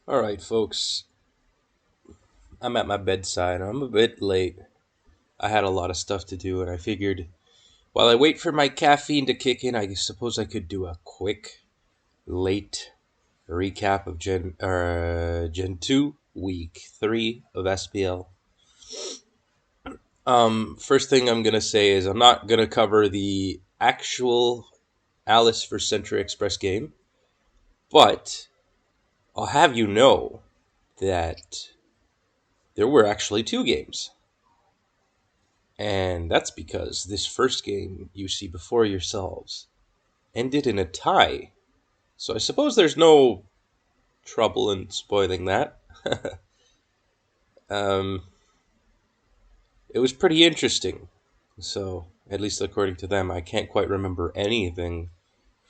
Alright, folks, I'm at my bedside. I'm a bit late. I had a lot of stuff to do, and I figured while I wait for my caffeine to kick in, I suppose I could do a quick, late recap of Gen 2, Week 3 of SPL. First thing I'm going to say is I'm not going to cover the actual Alice for Century Express game, but I'll have you know that there were actually two games. And that's because this first game you see before yourselves ended in a tie. So I suppose there's no trouble in spoiling that. um, it was pretty interesting. So, at least according to them, I can't quite remember anything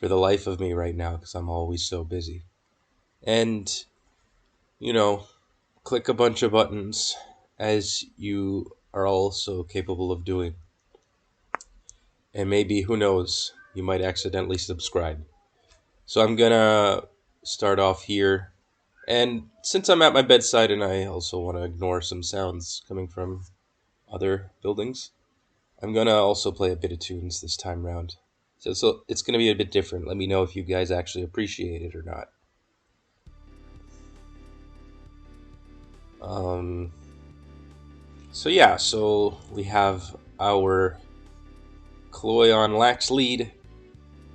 for the life of me right now because I'm always so busy. And, you know, click a bunch of buttons as you are also capable of doing. And maybe, who knows, you might accidentally subscribe. So I'm gonna start off here. And since I'm at my bedside and I also want to ignore some sounds coming from other buildings, I'm gonna also play a bit of tunes this time round. So it's gonna be a bit different. Let me know if you guys actually appreciate it or not. Um, so we have our Chloe on Lax lead.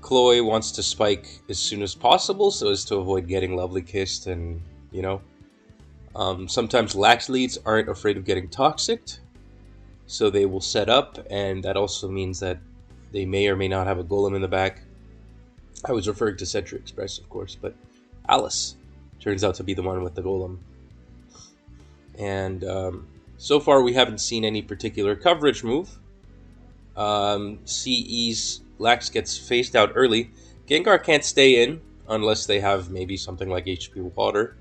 Chloe wants to spike as soon as possible so as to avoid getting lovely kissed and, you know. Sometimes lax leads aren't afraid of getting toxicked, so they will set up, and that also means that they may or may not have a golem in the back. I was referring to Century Express, of course, but Alice turns out to be the one with the golem. And so far, we haven't seen any particular coverage move. CE's Lax gets phased out early. Gengar can't stay in unless they have maybe something like HP Water.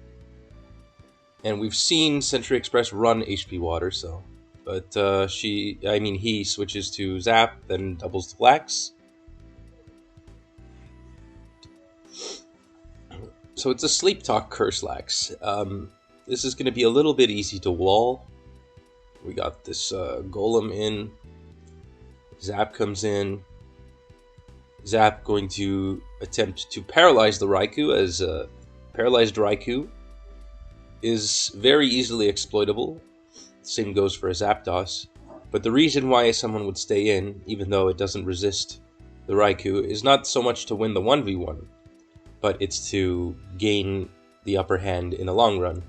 And we've seen Century Express run HP Water, so. But he switches to Zap, then doubles to Lax. So it's a Sleep Talk Curse Lax. This is going to be a little bit easy to wall. We got this Golem in. Zap comes in. Zap going to attempt to paralyze the Raikou, as paralyzed Raikou is very easily exploitable. Same goes for a Zapdos. But the reason why someone would stay in, even though it doesn't resist the Raikou, is not so much to win the 1v1, but it's to gain the upper hand in the long run.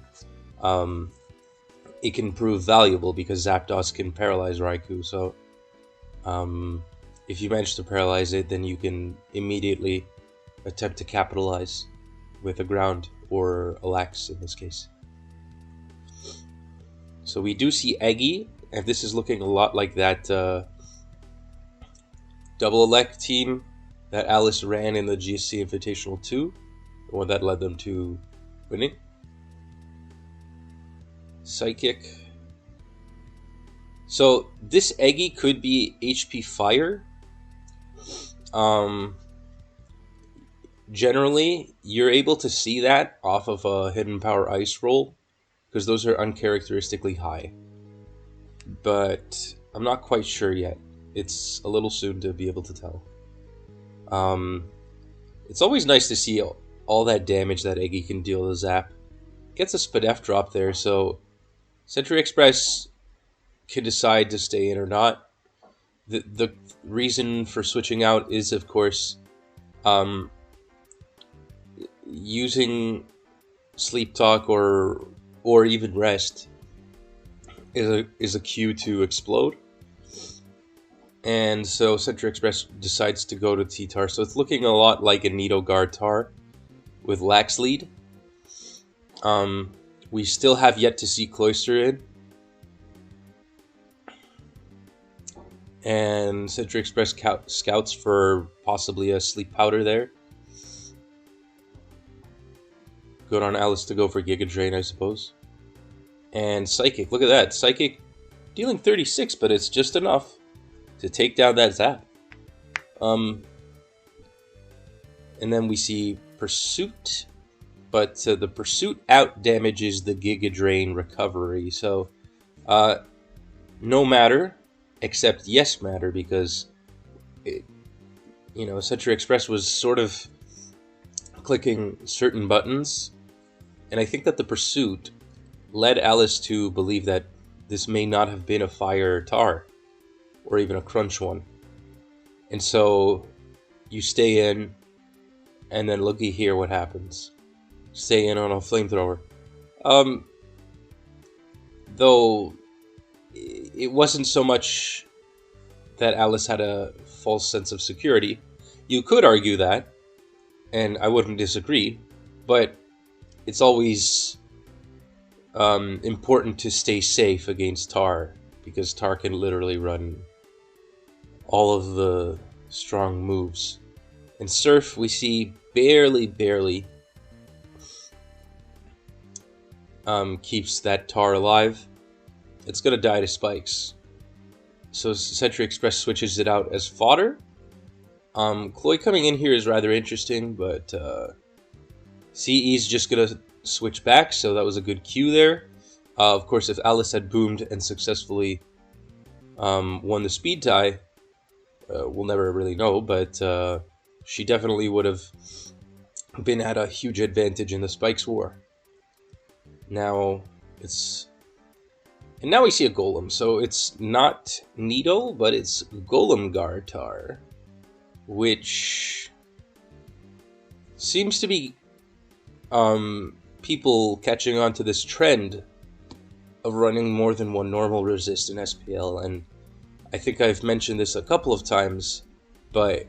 It can prove valuable because Zapdos can paralyze Raikou, so if you manage to paralyze it, then you can immediately attempt to capitalize with a ground or a Lax in this case. So we do see Eggy, and this is looking a lot like that double elect team that Alice ran in the GSC Invitational 2, the one that led them to winning. Psychic. So this Eggy could be HP Fire. Generally, you're able to see that off of a Hidden Power Ice roll, because those are uncharacteristically high. But I'm not quite sure yet. It's a little soon to be able to tell. It's always nice to see all that damage that Eggy can deal to Zap. Gets a Spadef drop there, so Century Express can decide to stay in or not. The reason for switching out is, of course, using Sleep Talk or even Rest is a cue to explode. And so Century Express decides to go to T-Tar. So it's looking a lot like a Nidogar Tar with Lax lead. We still have yet to see Cloyster in. And Century Express scouts for possibly a Sleep Powder there. Good on Alice to go for Giga Drain, I suppose. And Psychic, look at that. Psychic dealing 36, but it's just enough to take down that Zap. And then we see Pursuit. but the pursuit out damages the Giga Drain recovery. So no matter, except yes matter, because Century Express was sort of clicking certain buttons, and I think that the pursuit led Alice to believe that this may not have been a fire tar, or even a crunch one. And so you stay in, and then looky here what happens. Stay in on a flamethrower. Though it wasn't so much that Alice had a false sense of security. You could argue that, and I wouldn't disagree, but it's always important to stay safe against tar, because tar can literally run all of the strong moves. In Surf, we see barely keeps that tar alive. It's gonna die to spikes. So Century Express switches it out as fodder. Chloe coming in here is rather interesting, but CE's just gonna switch back, so that was a good cue there. Of course, if Alice had boomed and successfully won the speed tie, we'll never really know, but she definitely would have been at a huge advantage in the Spikes War. Now now we see a Golem, so it's not Needle, but it's Golem Gartar, which seems to be people catching on to this trend of running more than one normal resist in SPL, and I think I've mentioned this a couple of times, but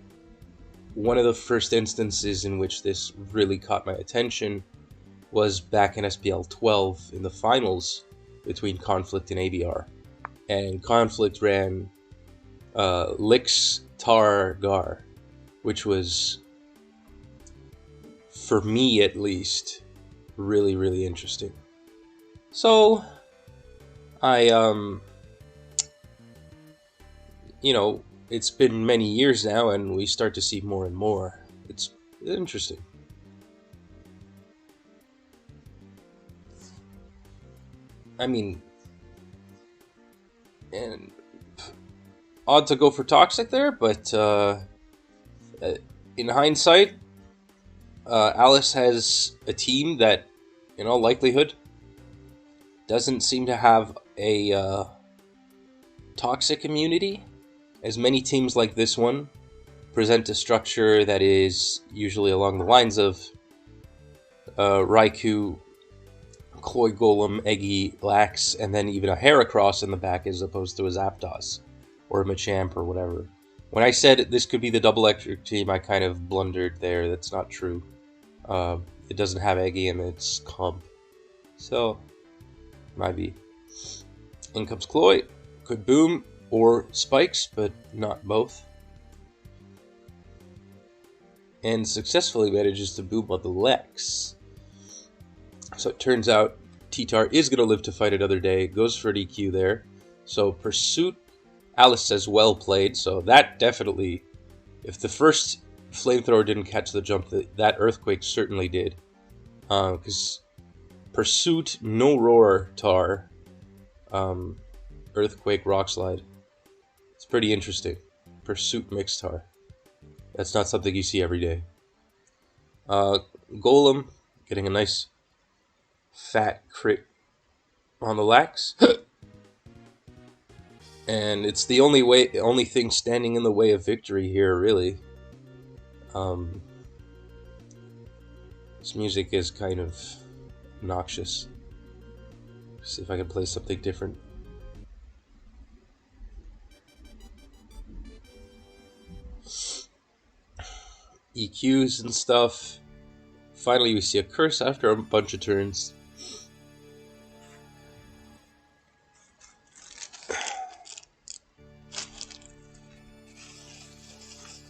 one of the first instances in which this really caught my attention was back in SPL XII in the finals between Conflict and ABR. And Conflict ran Lix Tar Gar, which was, for me at least, really interesting. So it's been many years now, and we start to see more and more. It's interesting. I mean, and odd to go for Toxic there, but in hindsight, Alice has a team that, in all likelihood, doesn't seem to have a toxic immunity, as many teams like this one present a structure that is usually along the lines of Raikou, Chloe Golem, Eggy, Lax, and then even a Heracross in the back as opposed to a Zapdos or a Machamp or whatever. When I said this could be the double electric team, I kind of blundered there. That's not true. It doesn't have Eggy in its comp. So, might be. In comes Chloe. Could boom or spikes, but not both. And successfully manages to boom on the Lex. So it turns out T-Tar is going to live to fight another day. Goes for an EQ there. So Pursuit, Alice says well played. So that definitely, if the first Flamethrower didn't catch the jump, that Earthquake certainly did. Because Pursuit, no Roar Tar, Earthquake, Rock Slide. It's pretty interesting. Pursuit mixed Tar. That's not something you see every day. Golem getting a nice fat crit on the Lax. And it's the only thing standing in the way of victory here, really. This music is kind of noxious. See if I can play something different. EQs and stuff. Finally, we see a curse after a bunch of turns.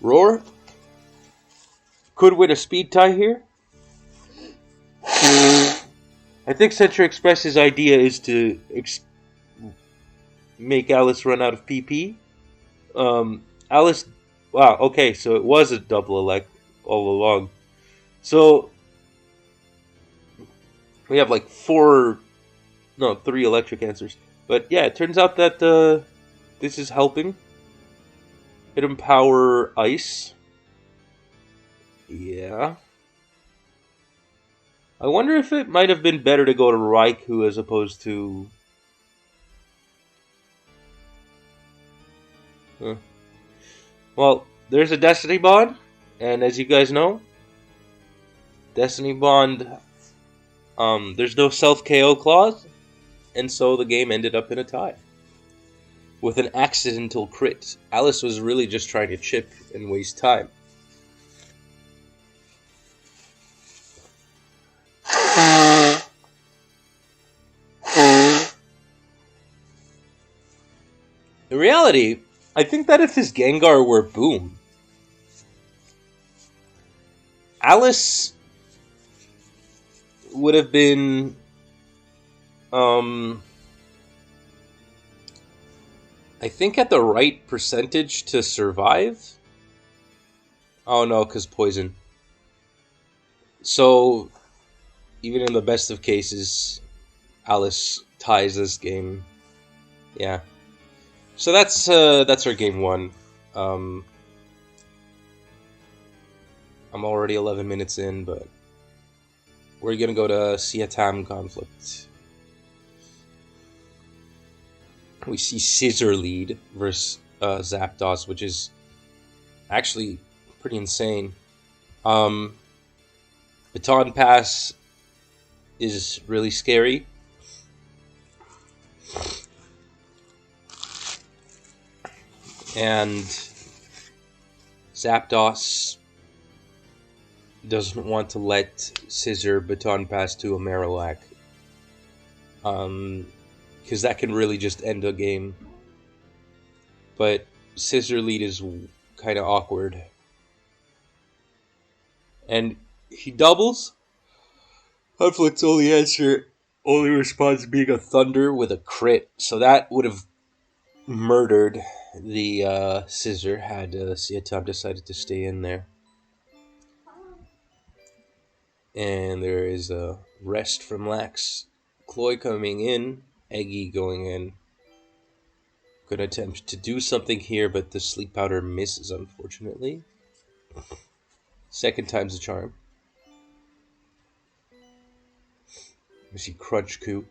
Roar could win a speed tie here. I think Century Express's idea is to make Alice run out of PP. Alice, wow, okay, so it was a double elect all along. So We have like three electric answers. But yeah, it turns out that this is helping. It empower ice. Yeah. I wonder if it might have been better to go to Raikou as opposed to... Well, there's a Destiny Bond, and as you guys know, Destiny Bond, there's no self-KO clause, and so the game ended up in a tie. With an accidental crit, Alice was really just trying to chip and waste time. In reality, I think that if his Gengar were Boom, Alice would have been, I think at the right percentage to survive. Oh no, because poison. So, even in the best of cases, Alice ties this game. Yeah. So that's our game one. I'm already 11 minutes in, but we're gonna go to Siatam conflict. We see Scissor lead versus Zapdos, which is actually pretty insane. Baton Pass is really scary. And Zapdos doesn't want to let Scissor Baton Pass to a Marowak. Because that can really just end a game. But Scissor lead is kind of awkward. And he doubles. Conflict's only response being a Thunder with a crit. So that would have murdered the Scissor had Siatam decided to stay in there. And there is a rest from Lax. Chloe coming in. Eggy going in. Gonna attempt to do something here, but the Sleep Powder misses, unfortunately. Second time's a charm. We see Crunch Coup.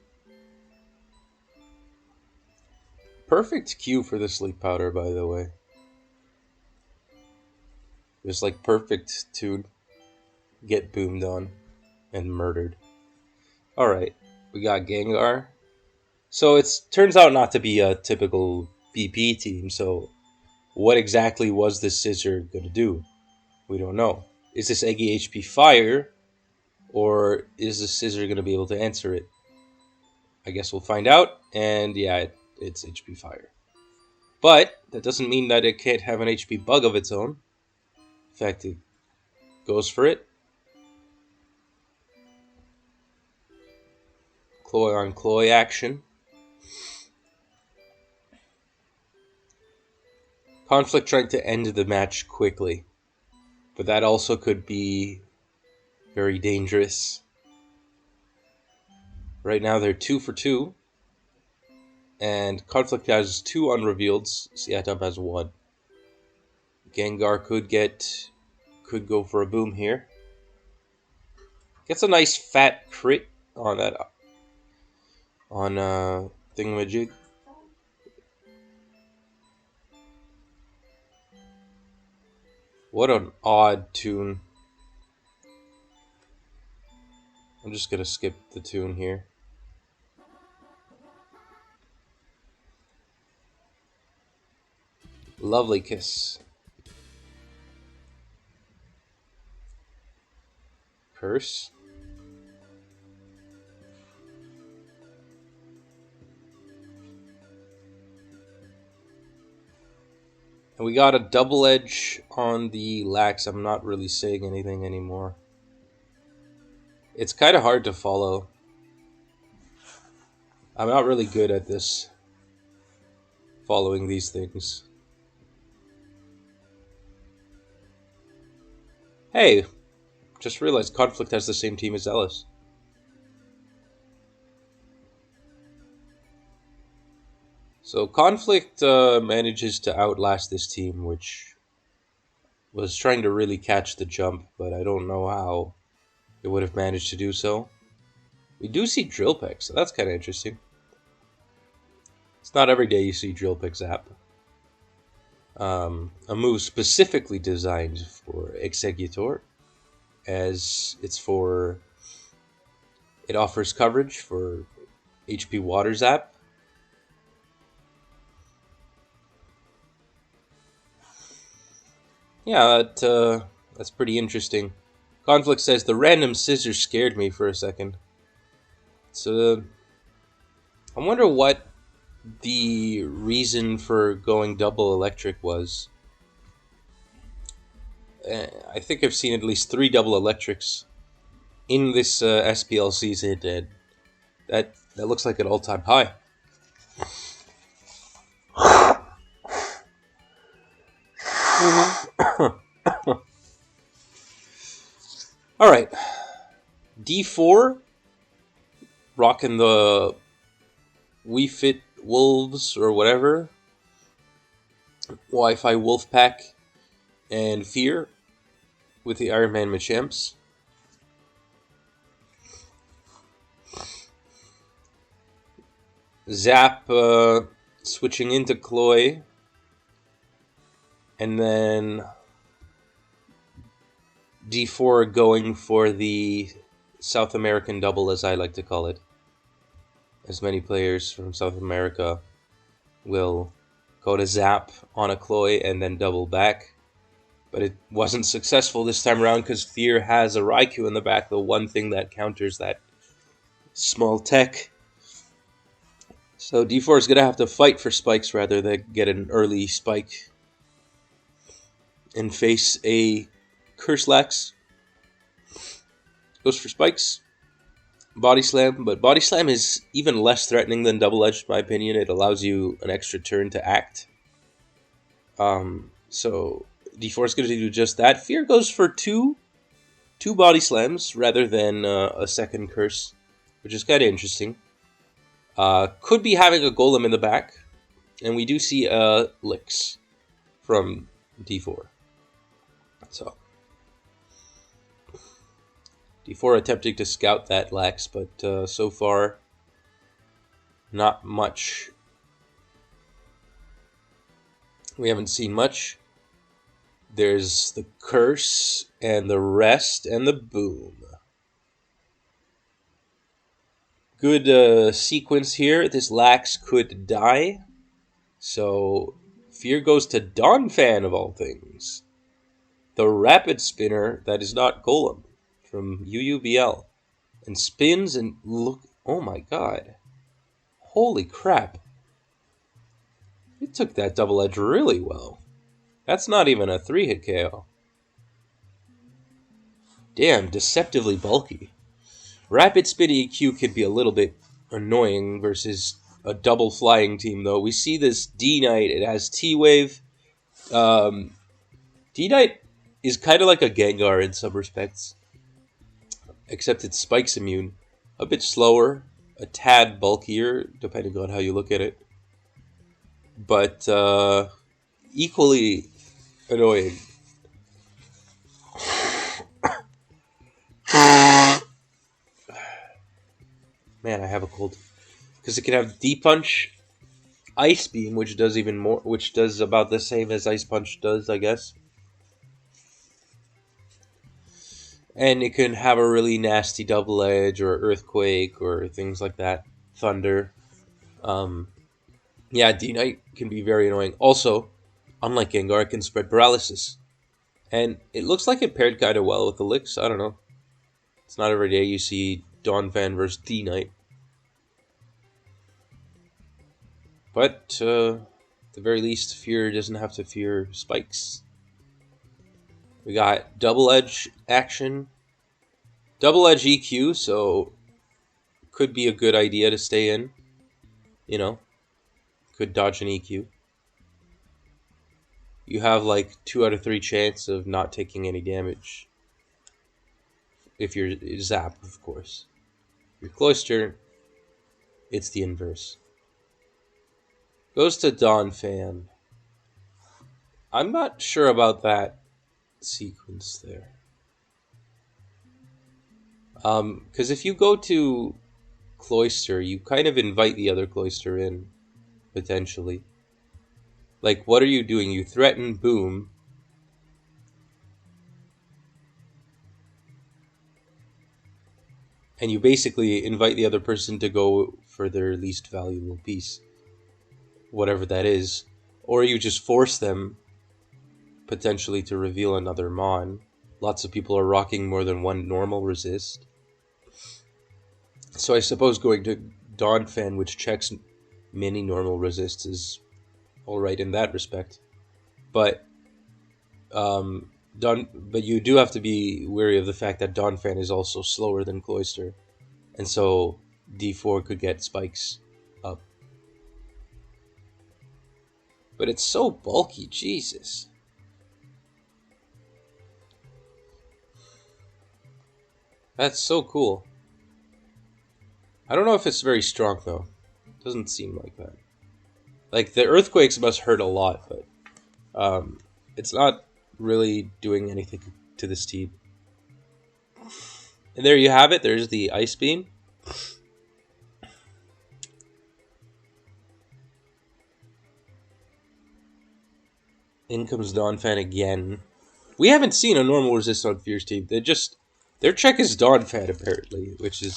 Perfect cue for the Sleep Powder, by the way. Just like perfect to get boomed on and murdered. Alright, we got Gengar. So it turns out not to be a typical BP team, so what exactly was this Scissor going to do? We don't know. Is this Eggy HP Fire, or is the Scissor going to be able to answer it? I guess we'll find out, and yeah, it's HP Fire. But that doesn't mean that it can't have an HP Bug of its own. In fact, it goes for it. Chloe on Chloe action. Conflict trying to end the match quickly. But that also could be very dangerous. Right now they're 2 for 2. And Conflict has 2 unrevealed. Siatam has 1. Gengar could go for a boom here. Gets a nice fat crit on that thingamajig. What an odd tune. I'm just gonna skip the tune here. Lovely kiss. Curse. And we got a double edge on the Lax. I'm not really saying anything anymore. It's kind of hard to follow. I'm not really good at this. Following these things. Hey, just realized Conflict has the same team as Ellis. So Conflict manages to outlast this team, which was trying to really catch the jump, but I don't know how it would have managed to do so. We do see Drill Pick, so that's kind of interesting. It's not every day you see Drill Pick Zap. A move specifically designed for Executor, as it offers coverage for HP Water Zap. Yeah, that's pretty interesting. Conflict says the random scissors scared me for a second. So I wonder what the reason for going double electric was. I think I've seen at least 3 double electrics in this SPL season, and that looks like an all-time high. All right, D4, rocking the We Fit Wolves or whatever, Wi-Fi Wolfpack, and Fear with the Iron Man Machamps. Zap switching into Cloy, and then D4 going for the South American double, as I like to call it. As many players from South America will go to Zap on a Cloy and then double back. But it wasn't successful this time around because Fear has a Raikou in the back, the one thing that counters that small tech. So D4 is going to have to fight for spikes rather than get an early spike and face a Curselax. Goes for spikes. Body Slam, but Body Slam is even less threatening than Double Edge, in my opinion. It allows you an extra turn to act. So D4 is going to do just that. Fear goes for two Body Slams rather than a second Curse, which is kind of interesting. Could be having a Golem in the back, and we do see Licks from D4. So D4 attempting to scout that Lax, but so far, not much. We haven't seen much. There's the Curse, and the Rest, and the Boom. Good sequence here. This Lax could die. So, Fear goes to Donphan, of all things. The Rapid Spinner that is not Golem from UUBL. And spins and look. Oh my god. Holy crap. It took that double edge really well. That's not even a 3-hit KO. Damn, deceptively bulky. Rapid Spin EQ can be a little bit annoying versus a double flying team, though. We see this D-Knight. It has T-Wave. D-Knight is kind of like a Gengar in some respects, except it's Spikes immune. A bit slower, a tad bulkier, depending on how you look at it. But equally annoying. Man, I have a cold. Because it can have D-Punch, Ice Beam, which does even more, which does about the same as Ice Punch does, I guess. And it can have a really nasty Double Edge or Earthquake or things like that. Thunder. Yeah, D-Knight can be very annoying. Also, unlike Gengar, it can spread paralysis. And it looks like it paired kind of well with the Licks. I don't know. It's not every day you see Donphan versus D-Knight. But, at the very least, Fear doesn't have to fear spikes. We got Double Edge action. Double Edge EQ, so could be a good idea to stay in. You know, could dodge an EQ. You have like 2 out of 3 chance of not taking any damage. If you're Zap, of course. If you're Cloyster, it's the inverse. Goes to Don Fan. I'm not sure about that sequence there. Because if you go to Cloister, you kind of invite the other Cloister in, potentially. Like, what are you doing? You threaten Boom. And you basically invite the other person to go for their least valuable piece, whatever that is. Or you just force them, potentially, to reveal another Mon. Lots of people are rocking more than one normal resist. So I suppose going to Dawn Fan, which checks many normal resists, is alright in that respect. But but you do have to be wary of the fact that Dawn Fan is also slower than Cloister. And so D4 could get spikes up. But it's so bulky, Jesus. That's so cool. I don't know if it's very strong, though. Doesn't seem like that. Like, the earthquakes must hurt a lot, but it's not really doing anything to this team. And there you have it. There's the Ice Beam. In comes Dawn Fan again. We haven't seen a normal resist on Fierce Team. Their check is Dawn Fan, apparently, which is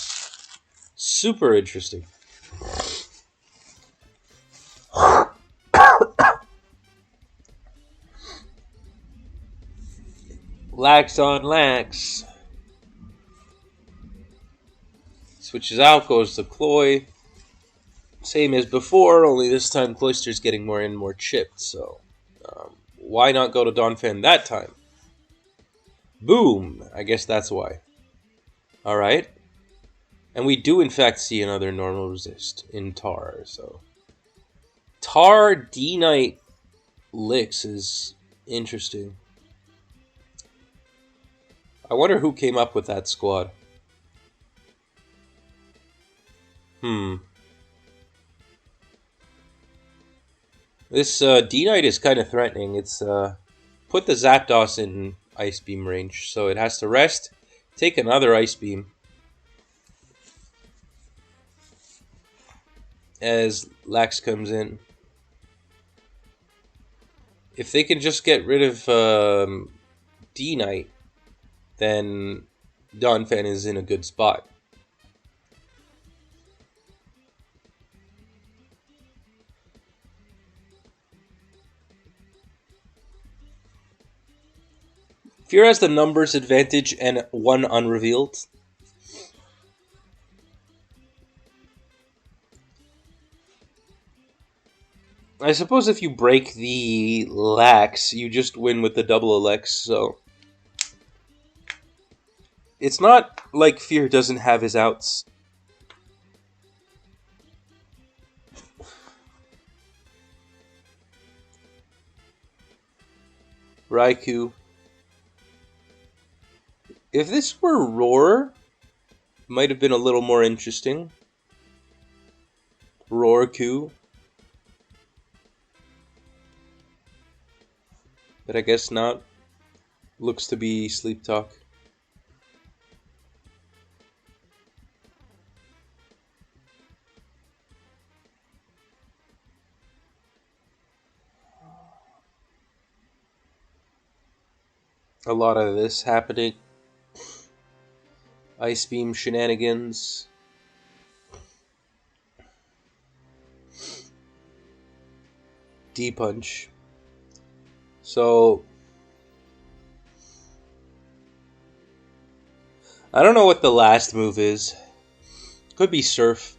super interesting. Lax on Lax. Switches out, goes to Cloy. Same as before, only this time Cloister's getting more and more chipped, so why not go to Dawn Fan that time? Boom! I guess that's why. Alright. And we do in fact see another normal resist in Tar, so Tar D-Knight Licks is interesting. I wonder who came up with that squad. This D-Knight is kind of threatening. It's put the Zapdos in Ice Beam range, so it has to rest, take another Ice Beam. As Lax comes in. If they can just get rid of D-Knight, then Dawn Fan is in a good spot. Fear has the numbers advantage and one unrevealed. I suppose if you break the Lax, you just win with the double Alex, so it's not like Fear doesn't have his outs. Raikou. If this were Roar, it might have been a little more interesting. Roarku. But I guess not. Looks to be Sleep Talk. A lot of this happening. Ice Beam shenanigans. D-Punch. So I don't know what the last move is. Could be Surf.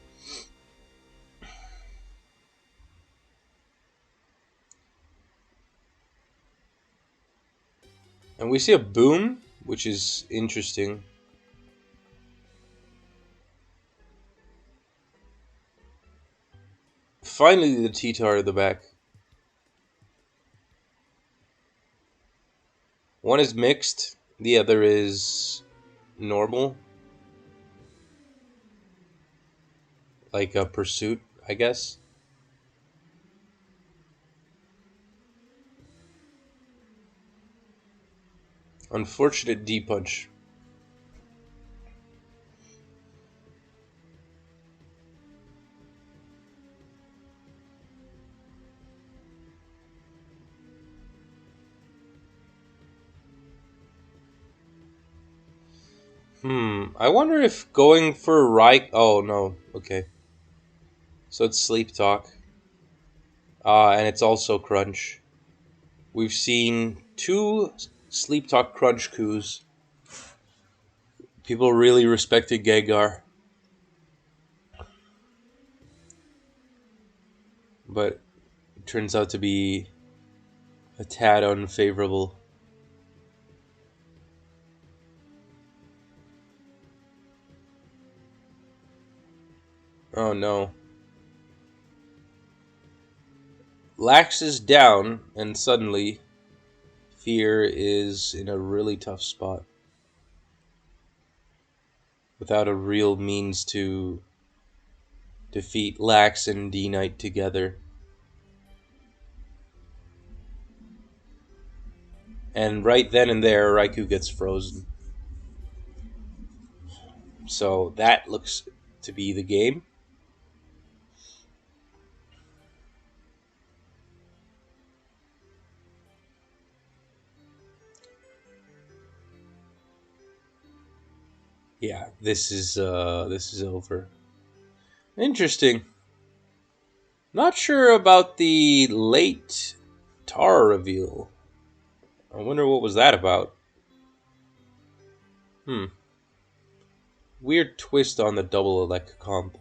And we see a Boom, which is interesting. Finally, the T-Tar at the back. One is mixed, the other is normal. Like a Pursuit, I guess. Unfortunate D-punch. I wonder if going for Oh, no. Okay. So it's Sleep Talk. And it's also Crunch. We've seen 2 Sleep Talk Crunch coups. People really respected Gengar. But it turns out to be a tad unfavorable. Oh no. Lax is down, and suddenly Fear is in a really tough spot. Without a real means to defeat Lax and D-Knight together. And right then and there, Raikou gets frozen. So that looks to be the game. Yeah, this is over. Interesting. Not sure about the late Tar reveal. I wonder what was that about. Weird twist on the double elect comp.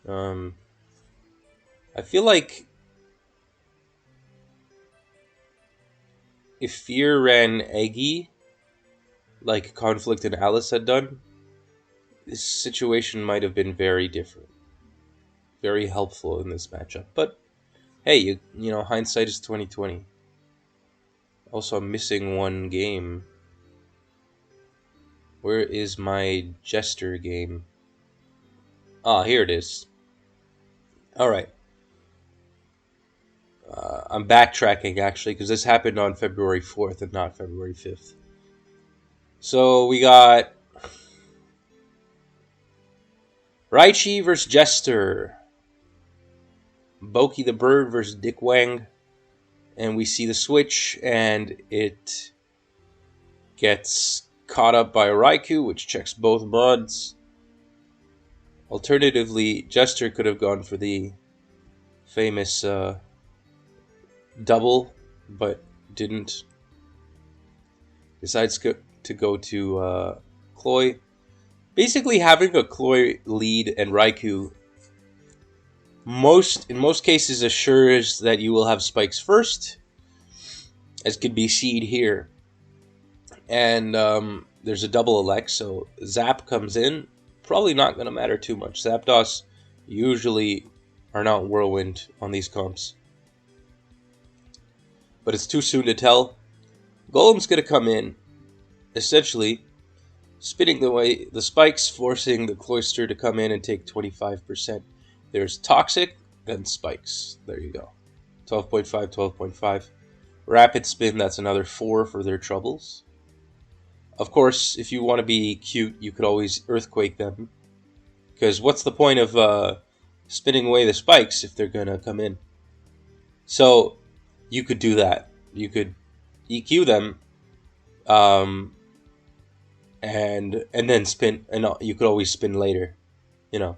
I feel like if Fear ran Eggy, like Conflict and Alice had done, this situation might have been very different. Very helpful in this matchup. But hey, you know, hindsight is 2020. Also, I'm missing one game. Where is my Jester game? Ah, here it is. Alright. I'm backtracking, actually, because this happened on February 4th and not February 5th. So, we got Raichi versus Jester. Boki the Bird versus Dick Wang. And we see the switch, and it gets caught up by Raikou, which checks both mods. Alternatively, Jester could have gone for the famous double, but didn't. Decides to go to Cloy. Basically, having a Cloy lead and Raikou in most cases assures that you will have spikes first, as could be seen here. And there's a double elect, so Zap comes in. Probably not going to matter too much. Zapdos usually are not Whirlwind on these comps. But it's too soon to tell. Golem's going to come in, essentially spinning away the spikes, forcing the Cloyster to come in and take 25%. There's Toxic, then Spikes. There you go. 12.5, 12.5. Rapid Spin, that's another 4 for their troubles. Of course, if you want to be cute, you could always Earthquake them. Because what's the point of spinning away the spikes if they're going to come in? So, you could do that. You could EQ them, and then spin, and you could always spin later, you know.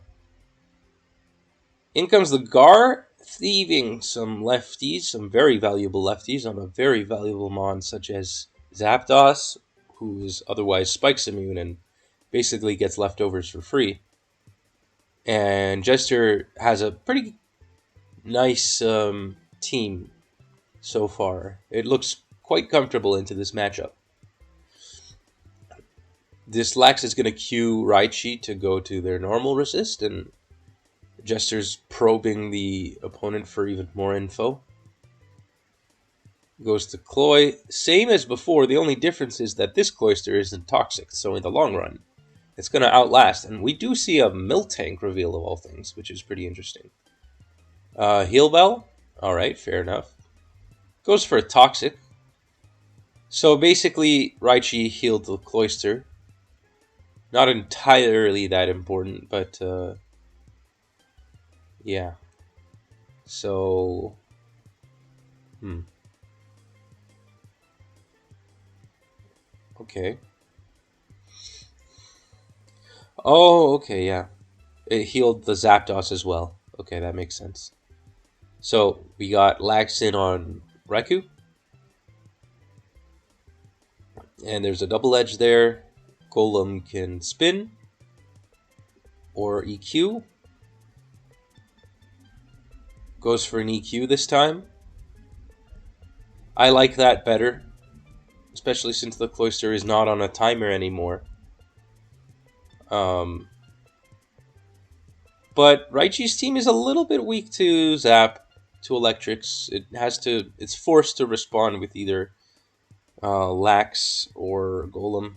In comes the Gar, thieving some lefties, some very valuable lefties on a very valuable mon such as Zapdos, who is otherwise Spikes immune and basically gets leftovers for free. And Jester has a pretty nice team so far. It looks quite comfortable into this matchup. This Lax is going to cue Raichi to go to their normal resist, and Jester's probing the opponent for even more info. Goes to Cloy. Same as before, the only difference is that this Cloyster isn't toxic, so in the long run, it's going to outlast. And we do see a Miltank reveal of all things, which is pretty interesting. Heal Bell? Alright, fair enough. Goes for a Toxic. So basically, Raichi healed the cloister. Not entirely that important, but yeah. So, hmm, okay. Oh, okay, yeah. It healed the Zapdos as well. Okay, that makes sense. So we got Laxin on Raikou, and there's a double edge there. Golem can spin or EQ. Goes for an EQ this time. I like that better, especially since the Cloister is not on a timer anymore. Um, but Raichi's team is a little bit weak to Zap, to Electrics. It's forced to respond with either Lax or Golem.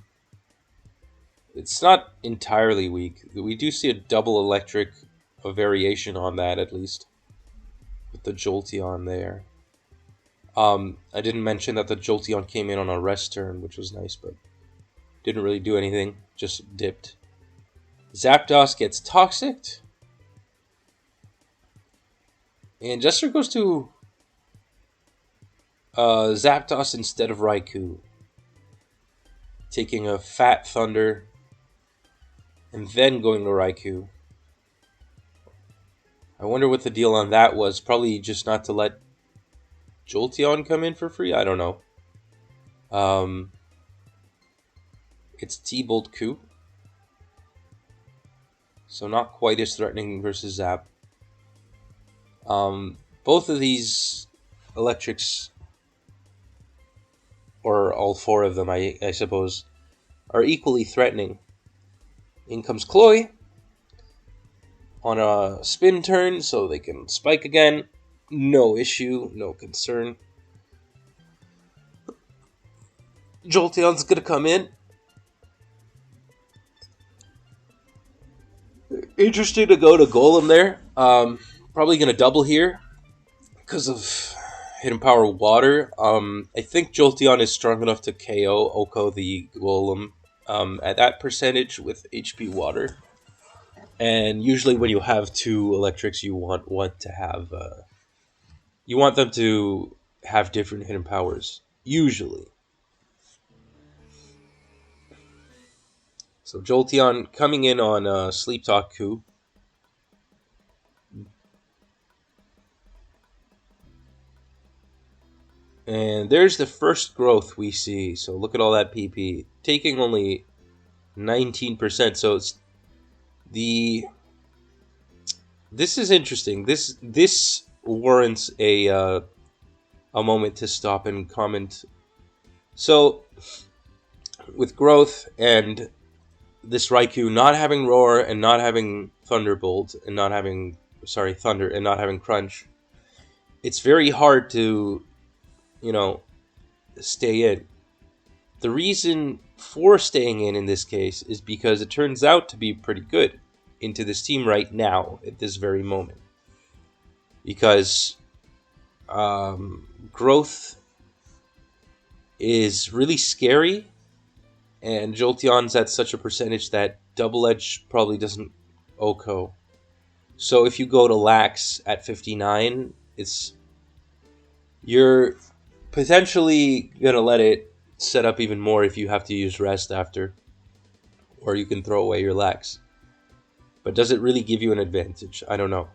It's not entirely weak. We do see a double Electric, a variation on that at least, with the Jolteon there. I didn't mention that the Jolteon came in on a rest turn, which was nice, but didn't really do anything, just dipped. Zapdos gets Toxic, and Jester goes to Zapdos instead of Raikou, taking a Fat Thunder, and then going to Raikou. I wonder what the deal on that was. Probably just not to let Jolteon come in for free? I don't know. It's T-Bolt Coup, so not quite as threatening versus Zap. Both of these electrics, or all four of them, I suppose, are equally threatening. In comes Chloe on a spin turn, so they can spike again. No issue, no concern. Jolteon's gonna come in. Interesting to go to Golem there. Probably gonna double here because of Hidden Power Water. I think Jolteon is strong enough to KO Oko the Golem at that percentage with HP Water. And usually when you have two electrics, you want them to have different hidden powers. Usually. So Jolteon coming in on Sleep Talk Coup. And there's the first growth we see. So look at all that PP. Taking only 19%. So it's this is interesting. This warrants a moment to stop and comment. So with growth and this Raikou not having Roar and not having Thunderbolt and not having Thunder and not having Crunch, it's very hard to stay in. The reason for staying in this case is because it turns out to be pretty good into this team right now at this very moment. Because growth is really scary, and Jolteon's at such a percentage that Double Edge probably doesn't OHKO. So if you go to Lax at 59, you're potentially going to let it set up even more if you have to use Rest after. Or you can throw away your Lax. But does it really give you an advantage? I don't know.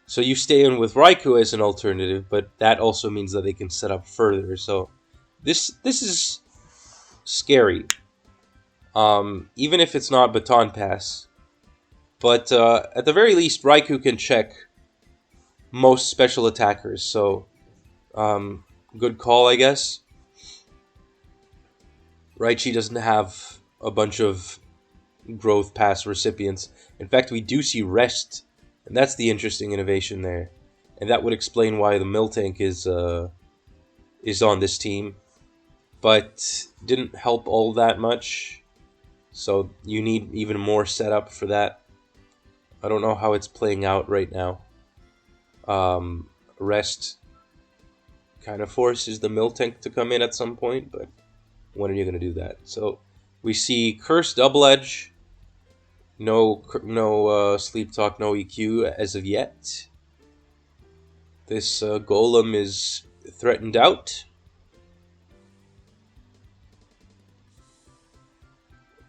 So you stay in with Raikou as an alternative, but that also means that they can set up further. So this is scary. Even if it's not Baton Pass. But at the very least, Raikou can check most special attackers. So good call, I guess. Raichi doesn't have a bunch of growth pass recipients. In fact, we do see Rest, and that's the interesting innovation there. And that would explain why the Miltank is on this team. But didn't help all that much. So you need even more setup for that. I don't know how it's playing out right now. Rest kind of forces the Miltank to come in at some point, but when are you going to do that? So we see Curse Double Edge. No Sleep Talk, no EQ as of yet. This Golem is threatened out.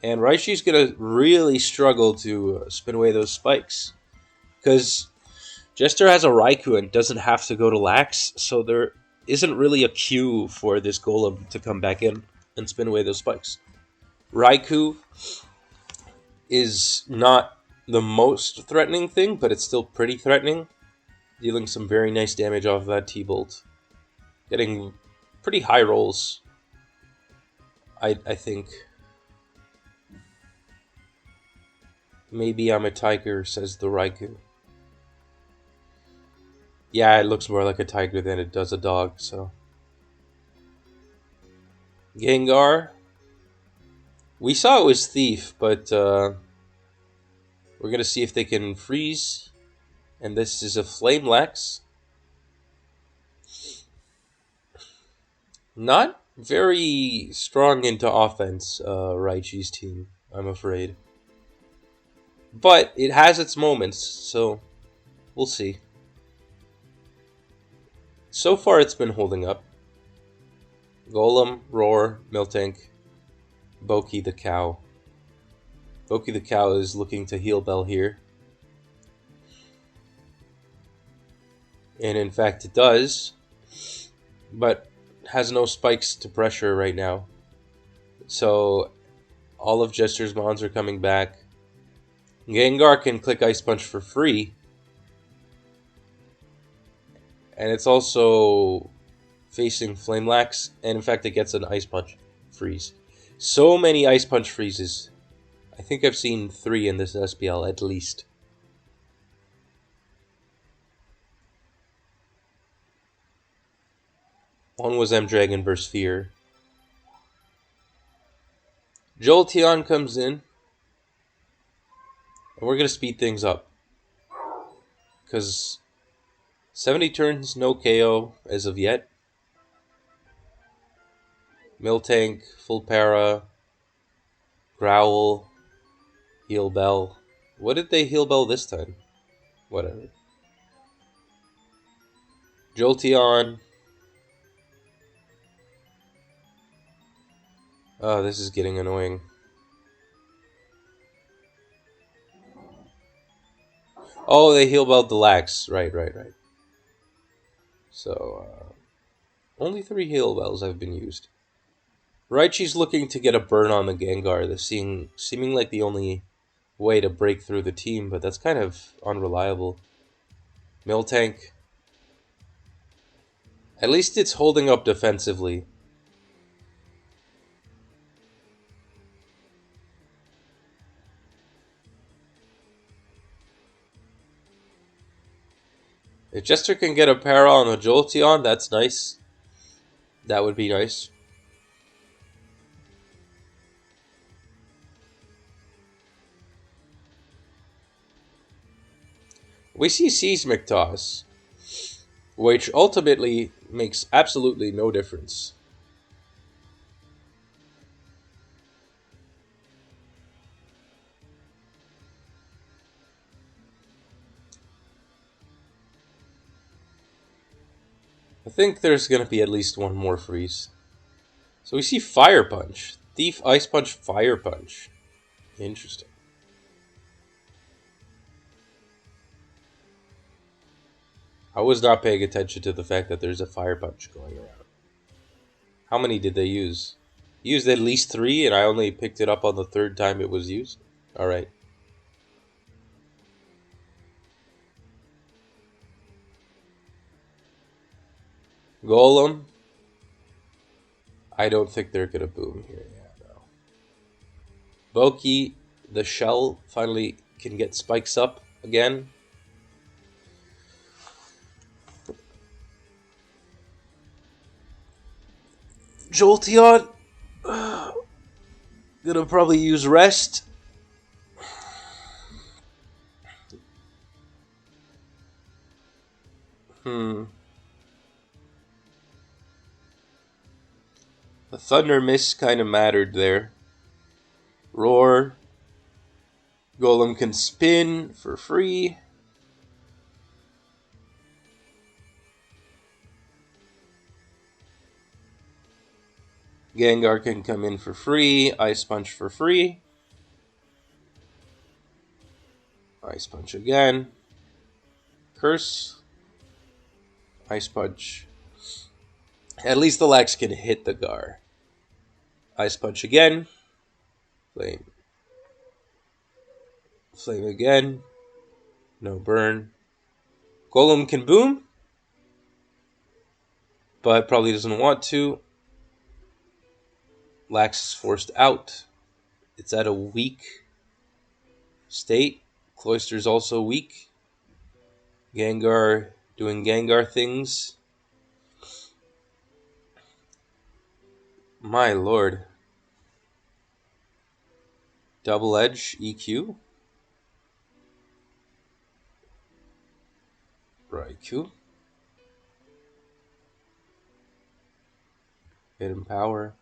And Raichi's going to really struggle to spin away those spikes. Because Jester has a Raikou and doesn't have to go to Lax, so there isn't really a cue for this Golem to come back in and spin away those spikes. Raikou is not the most threatening thing, but it's still pretty threatening. Dealing some very nice damage off of that T-Bolt. Getting pretty high rolls, I think. Maybe I'm a tiger, says the Raikou. Yeah, it looks more like a tiger than it does a dog, so. Gengar. We saw it was Thief, but we're going to see if they can freeze. And this is a Flame Lex. Not very strong into offense, Raichi's team, I'm afraid. But it has its moments, so we'll see. So far, it's been holding up. Golem, Roar, Miltank, Boki the Cow. Boki the Cow is looking to heal Bell here. And in fact, it does. But has no spikes to pressure right now. So all of Jester's mons are coming back. Gengar can click Ice Punch for free. And it's also facing Flamelax. And in fact, it gets an Ice Punch freeze. So many Ice Punch freezes. I think I've seen 3 in this SPL at least. One was M-Dragon vs. Fear. Jolteon comes in. And we're going to speed things up. Because 70 turns, no KO as of yet. Miltank, full para, Growl, Heal Bell. What did they heal Bell this time? Whatever. Jolteon. Oh, this is getting annoying. Oh, they heal Bell Deluxe. Right. So, only 3 heal Bells have been used. Raichi's looking to get a burn on the Gengar. This seeming like the only way to break through the team, but that's kind of unreliable. Miltank. At least it's holding up defensively. If Jester can get a para on the Jolteon, that's nice. That would be nice. We see Seismic Toss, which ultimately makes absolutely no difference. I think there's going to be at least one more freeze. So we see Fire Punch. Thief, Ice Punch, Fire Punch. Interesting. I was not paying attention to the fact that there's a Fire Punch going around. How many did they use? Used at least 3, and I only picked it up on the 3rd time it was used? Alright. Golem. I don't think they're going to boom here. Yeah, no. Boki, the shell, finally can get spikes up again. Jolteon. Gonna probably use Rest. The Thunder Miss kind of mattered there. Roar. Golem can spin for free. Gengar can come in for free. Ice Punch for free. Ice Punch again. Curse. Ice Punch. At least the Lax can hit the Gar. Ice Punch again. Flame. Flame again. No burn. Golem can boom, but probably doesn't want to. Lax is forced out. It's at a weak state. Cloyster's also weak. Gengar doing Gengar things. My lord. Double Edge EQ. Raikou. Hidden Power.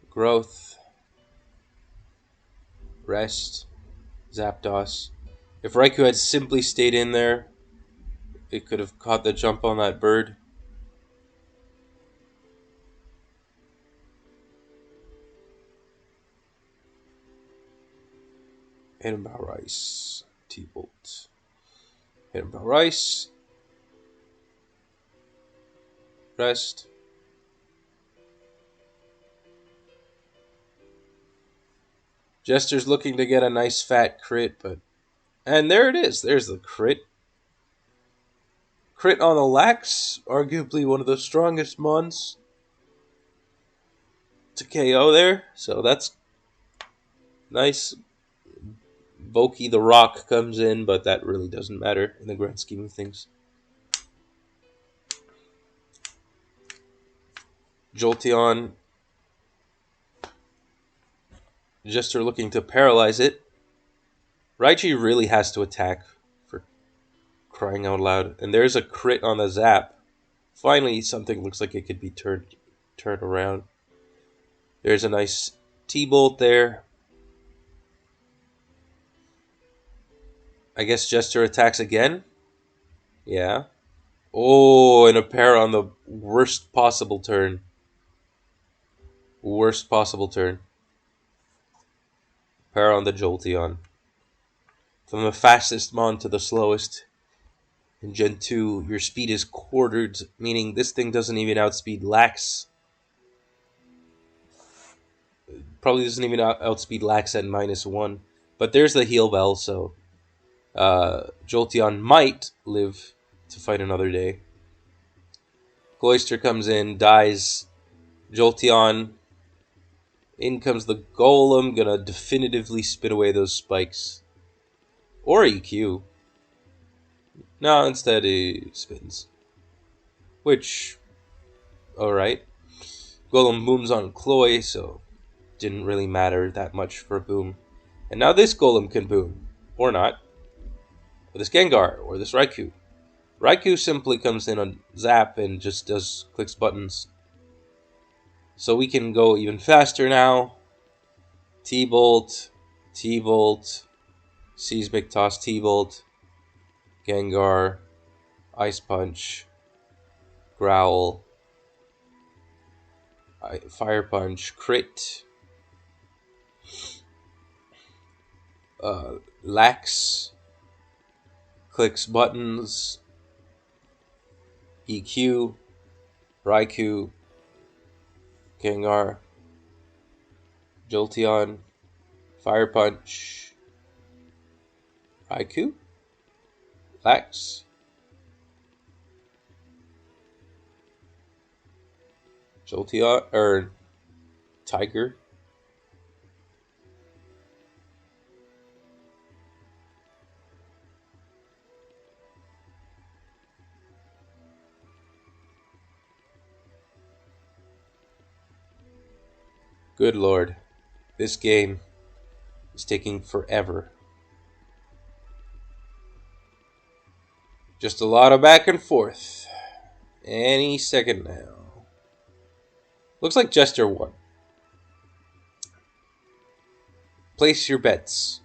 Growth. Rest. Zapdos. If Raikou had simply stayed in there, it could have caught the jump on that bird. Hidden Power Ice. T-Bolt. Hidden Power Ice. Rest. Jester's looking to get a nice fat crit, but... And there it is. There's the crit. Crit on the Lax. Arguably one of the strongest mons to KO there. So that's nice. Voki the Rock comes in, but that really doesn't matter in the grand scheme of things. Jolteon. Jester looking to paralyze it. Raichu really has to attack, for crying out loud. And there's a crit on the Zap. Finally, something looks like it could be turned around. There's a nice T-Bolt there. I guess Jester attacks again. Yeah. Oh, and a pair on the worst possible turn. Worst possible turn. Pair on the Jolteon. From the fastest mon to the slowest. In Gen 2, your speed is quartered, meaning this thing doesn't even outspeed Lax. Probably doesn't even outspeed Lax at -1. But there's the heal bell, so Jolteon might live to fight another day. Cloyster comes in, dies. Jolteon. In comes the Golem, gonna definitively spin away those spikes. Or EQ. No, instead he spins. Which, alright. Golem booms on Cloy, so didn't really matter that much for a boom. And now this Golem can boom. Or not. Or this Gengar, or this Raikou. Raikou simply comes in on Zap and just clicks buttons. So we can go even faster now. T-Bolt, T-Bolt, Seismic Toss, T-Bolt, Gengar, Ice Punch, Growl, Fire Punch, Crit, Lax, clicks buttons, EQ, Raikou, Gengar, Jolteon, Fire Punch, Raikou, Lax, Jolteon, or Tiger. Good lord, this game is taking forever. Just a lot of back and forth. Any second now. Looks like Jester won. Place your bets.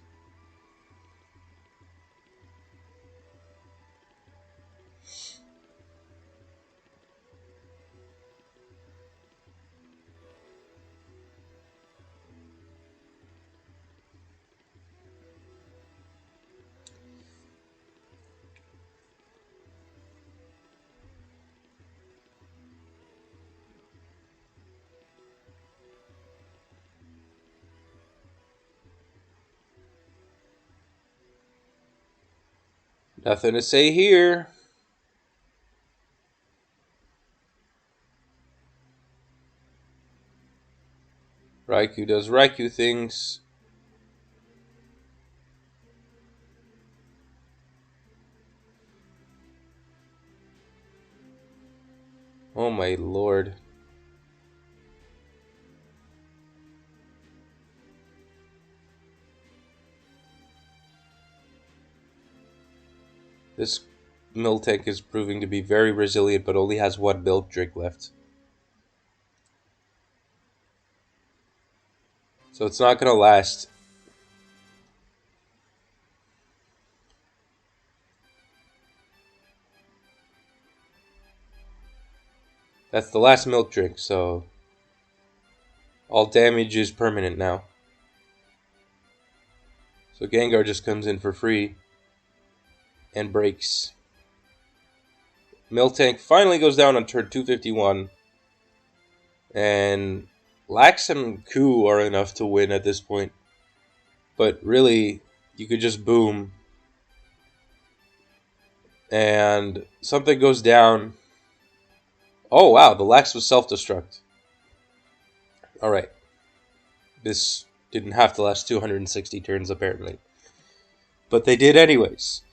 Nothing to say here. Raikou does Raikou things. Oh my lord. This Miltank is proving to be very resilient, but only has one milk drink left. So it's not going to last. That's the last milk drink, so all damage is permanent now. So Gengar just comes in for free and breaks. Miltank finally goes down on turn 251. And Lax and Ku are enough to win at this point. But really, you could just boom. And something goes down. Oh wow, the Lax was self-destruct. Alright. This didn't have to last 260 turns apparently. But they did anyways.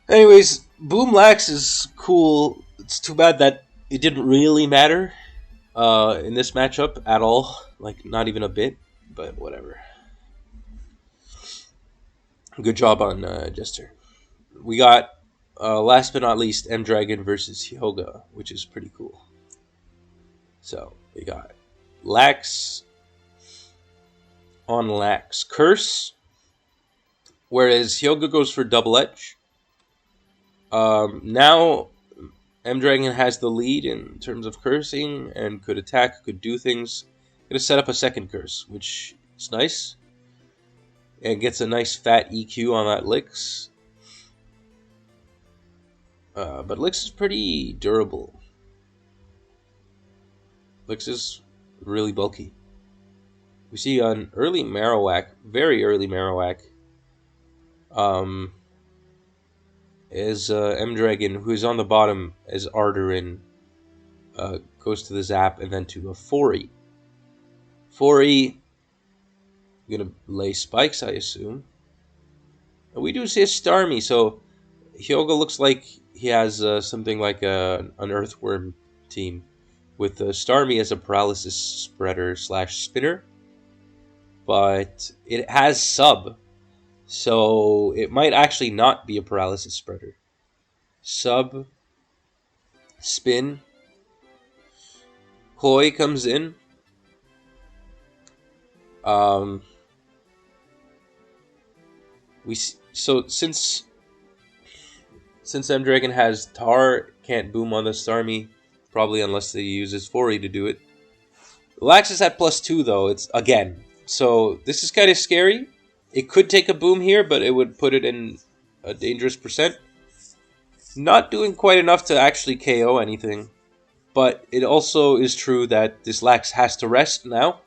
Anyways, Boom Lax is cool. It's too bad that it didn't really matter in this matchup at all. Like, not even a bit. But whatever. Good job on Jester. We got, last but not least, M-Dragon versus Hyuga, which is pretty cool. So, we got Lax on Lax. Curse. Whereas Hyuga goes for Double Edge. Now, M-Dragon has the lead in terms of cursing and could attack, could do things. Gonna set up a second curse, which is nice. And gets a nice fat EQ on that Lix. But Lix is pretty durable. Lix is really bulky. We see an early Marowak, very early Marowak, is M-Dragon, who is on the bottom as Ardorin, goes to the Zap and then to a 4E. 4E, gonna lay spikes, I assume. And we do see a Starmie, so Hyuga looks like he has something like an Earthworm team, with Starmie as a paralysis spreader / spinner. But it has sub, so it might actually not be a paralysis spreader. Sub, spin, Hoi comes in. Since M-Dragon has Tar, can't boom on the Starmie, probably unless they use his 4E to do it. Lax is at +2 though, it's again. So this is kind of scary. It could take a boom here, but it would put it in a dangerous percent. Not doing quite enough to actually KO anything. But it also is true that this Lax has to rest now.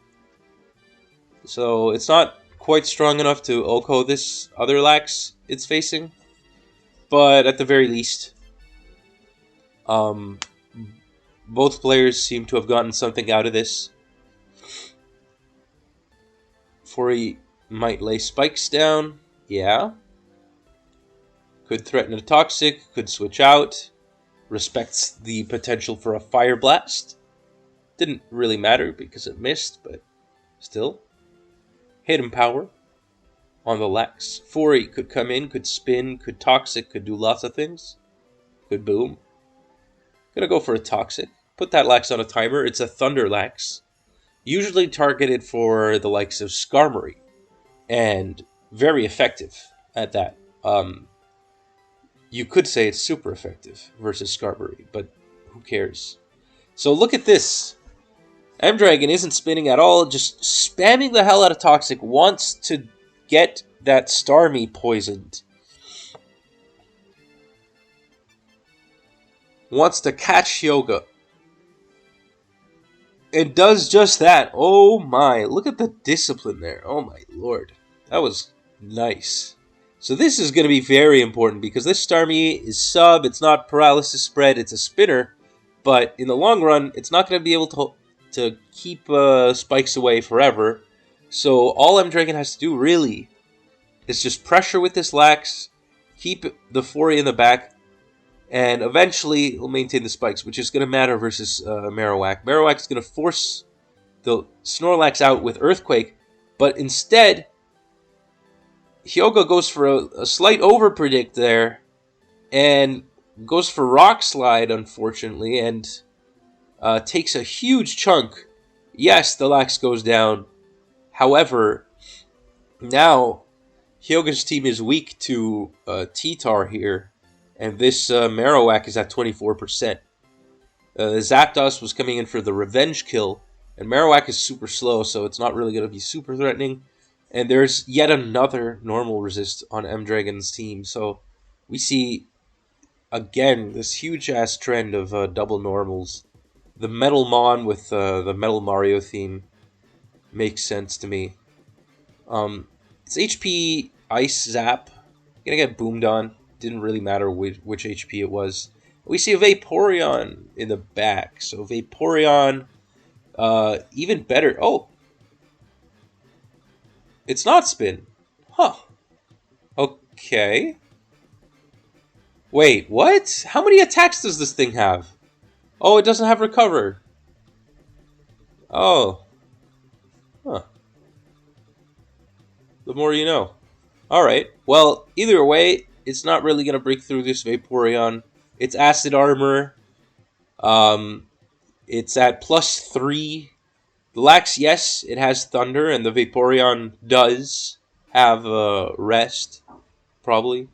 So it's not quite strong enough to OHKO this other Lax it's facing. But at the very least, both players seem to have gotten something out of this. 4E might lay spikes down. Yeah. Could threaten a Toxic. Could switch out. Respects the potential for a Fire Blast. Didn't really matter because it missed, but still. Hidden Power on the Lax. 4E could come in, could spin, could Toxic, could do lots of things. Could boom. Gonna go for a Toxic. put that Lax on a timer. It's a Thunder Lax, usually targeted for the likes of Skarmory, and very effective at that. You could say it's super effective versus Skarmory, but who cares? So look at this. M-Dragon isn't spinning at all, just spamming the hell out of Toxic, wants to get that Starmie poisoned. Wants to catch Hyuga. It does just that. Oh my, look at the discipline there. Oh my lord. That was nice. So this is going to be very important because this Starmie is sub, it's not paralysis spread, it's a spinner. But in the long run, it's not going to be able to keep spikes away forever. So all M-Dragon has to do really is just pressure with this Lax, keep the Fori in the back, and eventually it'll maintain the spikes, which is going to matter versus Marowak. Marowak is going to force the Snorlax out with Earthquake, but instead, Hyuga goes for a slight overpredict there, and goes for Rock Slide, unfortunately, and takes a huge chunk. Yes, the Lax goes down. However, now Hyuga's team is weak to T-Tar here, and this Marowak is at 24%. Zapdos was coming in for the revenge kill, and Marowak is super slow, so it's not really going to be super threatening. And there's yet another normal resist on M-Dragon's team, so we see, again, this huge-ass trend of double normals. The Metal Mon with the Metal Mario theme makes sense to me. It's HP Ice Zap. Gonna get boomed on. Didn't really matter which HP it was. We see a Vaporeon in the back. So Vaporeon, even better. Oh, it's not spin. Huh. Okay. Wait, what? How many attacks does this thing have? Oh, it doesn't have recover. Oh. Huh. The more you know. Alright, well, either way, it's not really going to break through this Vaporeon. It's Acid Armor. It's at +3. The Lax, yes, it has Thunder, and the Vaporeon does have Rest, probably.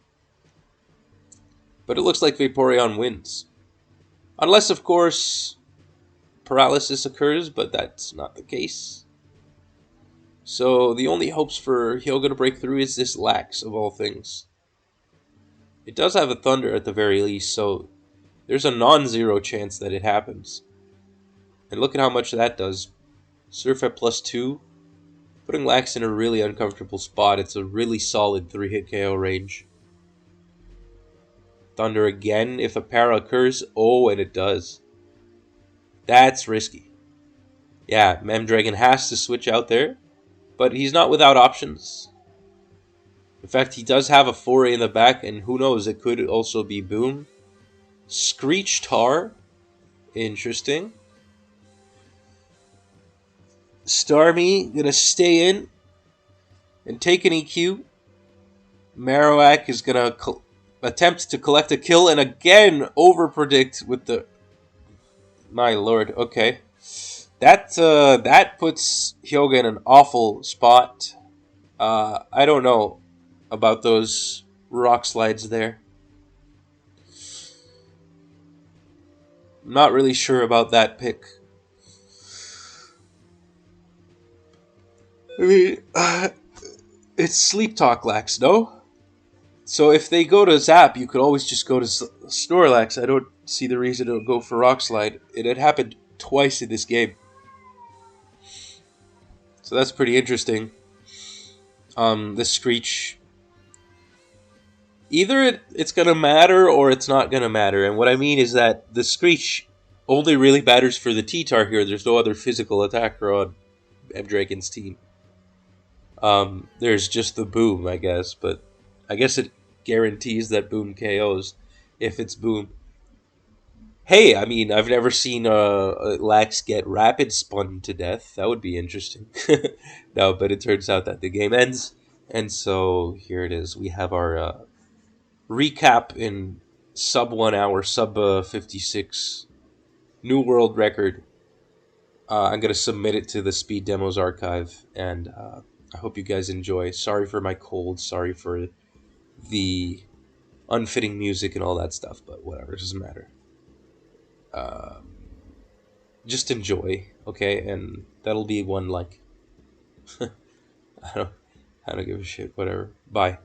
But it looks like Vaporeon wins. Unless, of course, paralysis occurs, but that's not the case. So the only hopes for Hyuga to break through is this Lax, of all things. It does have a Thunder at the very least, so there's a non-zero chance that it happens. And look at how much that does. Surf at +2. Putting Lax in a really uncomfortable spot. It's a really solid 3-hit KO range. Thunder again if a para occurs. Oh, and it does. That's risky. Yeah, M-Dragon has to switch out there. But he's not without options. In fact, he does have a Foray in the back, and who knows, it could also be Boom. Screech Tar. Interesting. Starmie gonna stay in and take an EQ. Marowak is gonna attempt to collect a kill, and again overpredict with the... My lord, okay. That puts Hyuga in an awful spot. I don't know about those rock slides there. I'm not really sure about that pick. I mean, it's Sleep Talk Lax, no? So if they go to Zap, you could always just go to Snorlax. I don't see the reason to go for Rock Slide. It had happened twice in this game. So that's pretty interesting. This Screech. Either it's going to matter or it's not going to matter. And what I mean is that the Screech only really matters for the T-Tar here. There's no other physical attacker on M-Dragon's team. There's just the Boom, I guess. But I guess it guarantees that Boom KOs if it's Boom. Hey, I mean, I've never seen a Lax get rapid spun to death. That would be interesting. No, but it turns out that the game ends. And so here it is. We have our recap in sub 1 hour, sub 56 New world record. I'm gonna submit it to the Speed Demos archive, and I hope you guys enjoy. Sorry for my cold. Sorry for the unfitting music and all that stuff, but whatever, it doesn't matter. Just enjoy, okay? And that'll be one like I don't give a shit. Whatever. Bye.